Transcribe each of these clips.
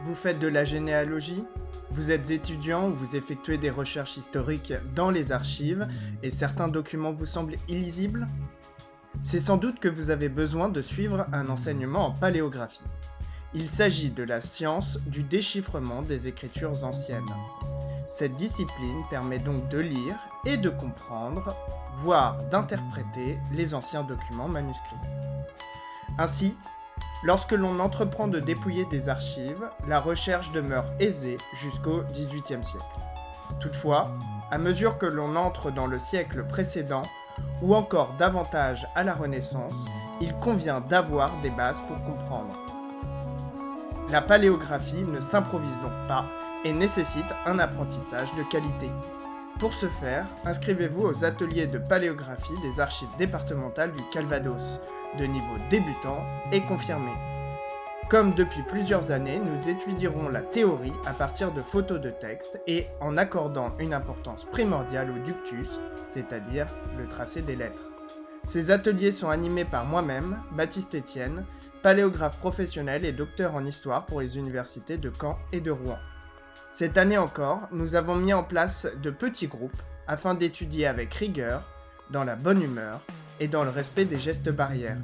Vous faites de la généalogie? Vous êtes étudiant ou vous effectuez des recherches historiques dans les archives et certains documents vous semblent illisibles? C'est sans doute que vous avez besoin de suivre un enseignement en paléographie. Il s'agit de la science du déchiffrement des écritures anciennes. Cette discipline permet donc de lire et de comprendre, voire d'interpréter les anciens documents manuscrits. Ainsi, lorsque l'on entreprend de dépouiller des archives, la recherche demeure aisée jusqu'au XVIIIe siècle. Toutefois, à mesure que l'on entre dans le siècle précédent, ou encore davantage à la Renaissance, il convient d'avoir des bases pour comprendre. La paléographie ne s'improvise donc pas et nécessite un apprentissage de qualité. Pour ce faire, inscrivez-vous aux ateliers de paléographie des archives départementales du Calvados, de niveau débutant et confirmé. Comme depuis plusieurs années, nous étudierons la théorie à partir de photos de texte et en accordant une importance primordiale au ductus, c'est-à-dire le tracé des lettres. Ces ateliers sont animés par moi-même, Baptiste Etienne, paléographe professionnel et docteur en histoire pour les universités de Caen et de Rouen. Cette année encore, nous avons mis en place de petits groupes afin d'étudier avec rigueur, dans la bonne humeur et dans le respect des gestes barrières.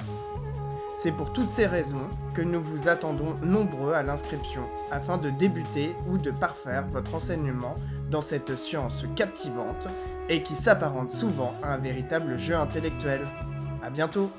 C'est pour toutes ces raisons que nous vous attendons nombreux à l'inscription afin de débuter ou de parfaire votre enseignement dans cette science captivante et qui s'apparente souvent à un véritable jeu intellectuel. À bientôt!